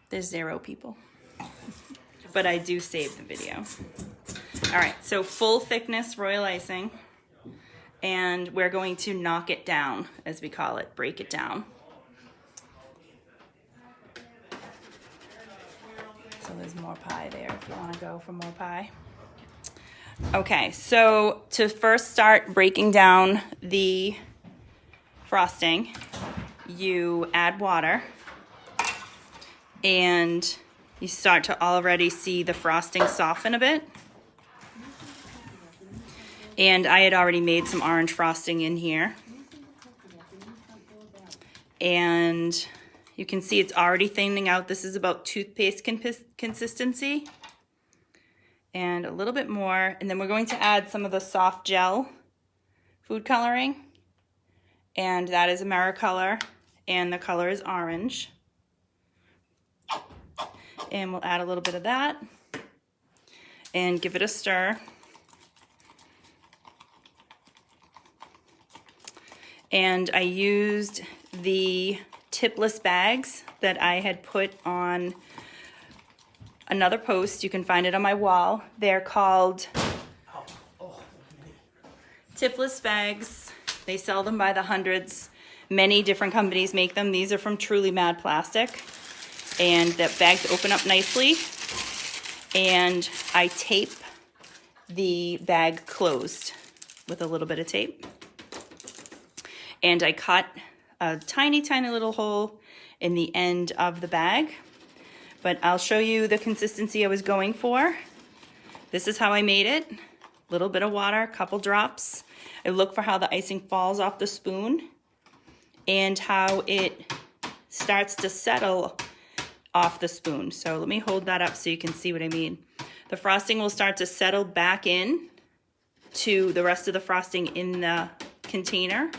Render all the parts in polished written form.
There's 0 people. But I do save the video. All right, so full thickness royal icing. And we're going to knock it down, as we call it, break it down. So there's more pie there if you want to go for more pie. Okay, so to first start breaking down the frosting, you add water and you start to already see the frosting soften a bit. And I had already made some orange frosting in here. And you can see it's already thinning out. This is about toothpaste consistency. And a little bit more. And then we're going to add some of the soft gel food coloring. And that is AmeriColor. And the color is orange. And we'll add a little bit of that. And give it a stir. And I used the tipless bags that I had put on another post. You can find it on my wall. They're called tipless bags. They sell them by the hundreds. Many different companies make them. These are from Truly Mad Plastic. And the bags open up nicely. And I tape the bag closed with a little bit of tape. And I cut a tiny, tiny little hole in the end of the bag. But I'll show you the consistency I was going for. This is how I made it. A little bit of water, a couple drops. I look for how the icing falls off the spoon and how it starts to settle off the spoon. So let me hold that up so you can see what I mean. The frosting will start to settle back in to the rest of the frosting in the container.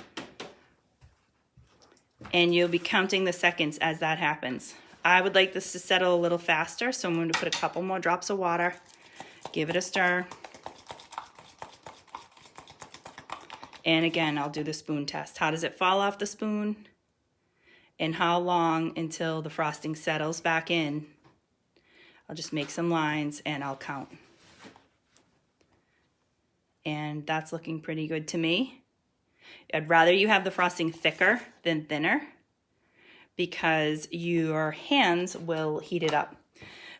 And you'll be counting the seconds as that happens. I would like this to settle a little faster, so I'm going to put a couple more drops of water, give it a stir. And again, I'll do the spoon test. How does it fall off the spoon? And how long until the frosting settles back in? I'll just make some lines and I'll count. And that's looking pretty good to me. I'd rather you have the frosting thicker than thinner because your hands will heat it up.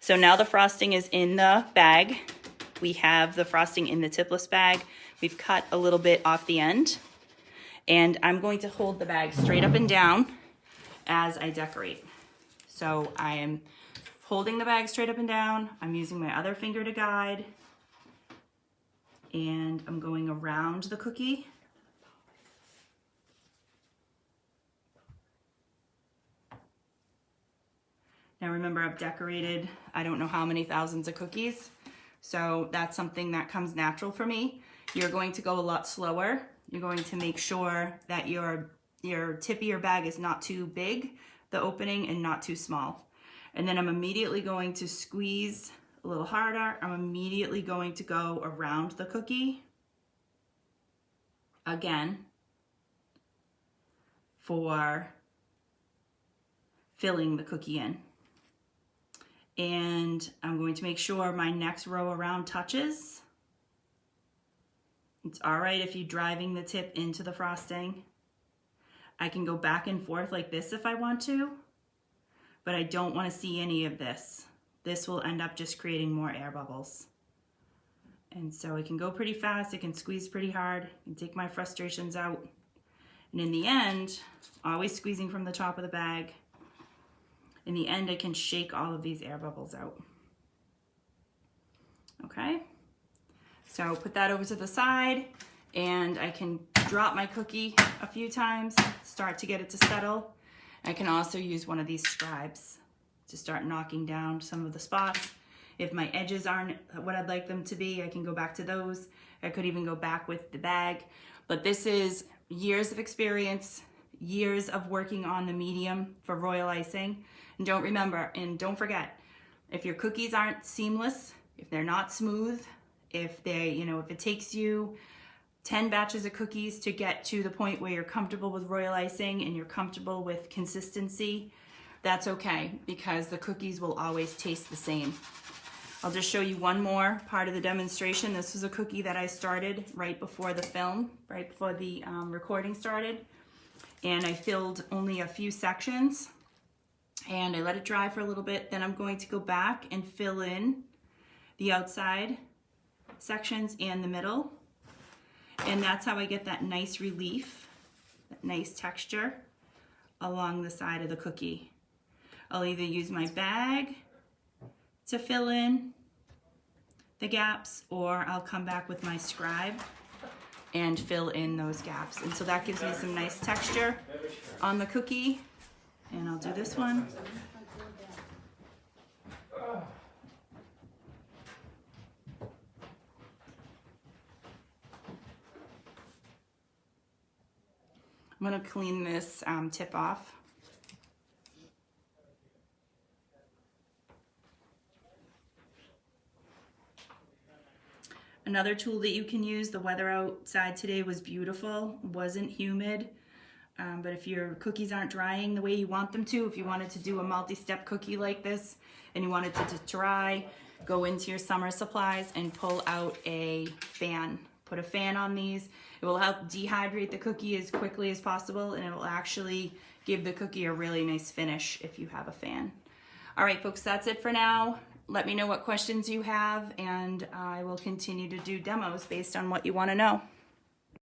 So now the frosting is in the bag. We have the frosting in the tipless bag. We've cut a little bit off the end. And I'm going to hold the bag straight up and down as I decorate. So I am holding the bag straight up and down. I'm using my other finger to guide. And I'm going around the cookie. Now remember, I've decorated, I don't know how many thousands of cookies, so that's something that comes natural for me. You're going to go a lot slower. You're going to make sure that your tip of your bag is not too big, the opening, and not too small. And then I'm immediately going to squeeze a little harder. I'm immediately going to go around the cookie again for filling the cookie in. And I'm going to make sure my next row around touches. It's all right if you're driving the tip into the frosting. I can go back and forth like this if I want to, but I don't want to see any of this. This will end up just creating more air bubbles. And so I can go pretty fast, I can squeeze pretty hard, and take my frustrations out. And in the end, always squeezing from the top of the bag, in the end I can shake all of these air bubbles out. Okay, so put that over to the side, and I can drop my cookie a few times, start to get it to settle. I can also use one of these scribes to start knocking down some of the spots. If my edges aren't what I'd like them to be, I can go back to those. I could even go back with the bag. But this is years of experience, years of working on the medium for royal icing. And don't forget, if your cookies aren't seamless, if they're not smooth, if it takes you 10 batches of cookies to get to the point where you're comfortable with royal icing and you're comfortable with consistency, that's okay, because the cookies will always taste the same. I'll just show you one more part of the demonstration. This was a cookie that I started right before the film, right before the recording started. And I filled only a few sections and I let it dry for a little bit. Then I'm going to go back and fill in the outside sections and the middle. And that's how I get that nice relief, that nice texture along the side of the cookie. I'll either use my bag to fill in the gaps, or I'll come back with my scribe and fill in those gaps. And so that gives me some nice texture on the cookie. And I'll do this one. I'm gonna clean this tip off. Another tool that you can use, the weather outside today was beautiful, wasn't humid, but if your cookies aren't drying the way you want them to, if you wanted to do a multi-step cookie like this and you wanted to dry, go into your summer supplies and pull out a fan. Put a fan on these. It will help dehydrate the cookie as quickly as possible, and it will actually give the cookie a really nice finish if you have a fan. All right, folks, that's it for now. Let me know what questions you have, and I will continue to do demos based on what you want to know.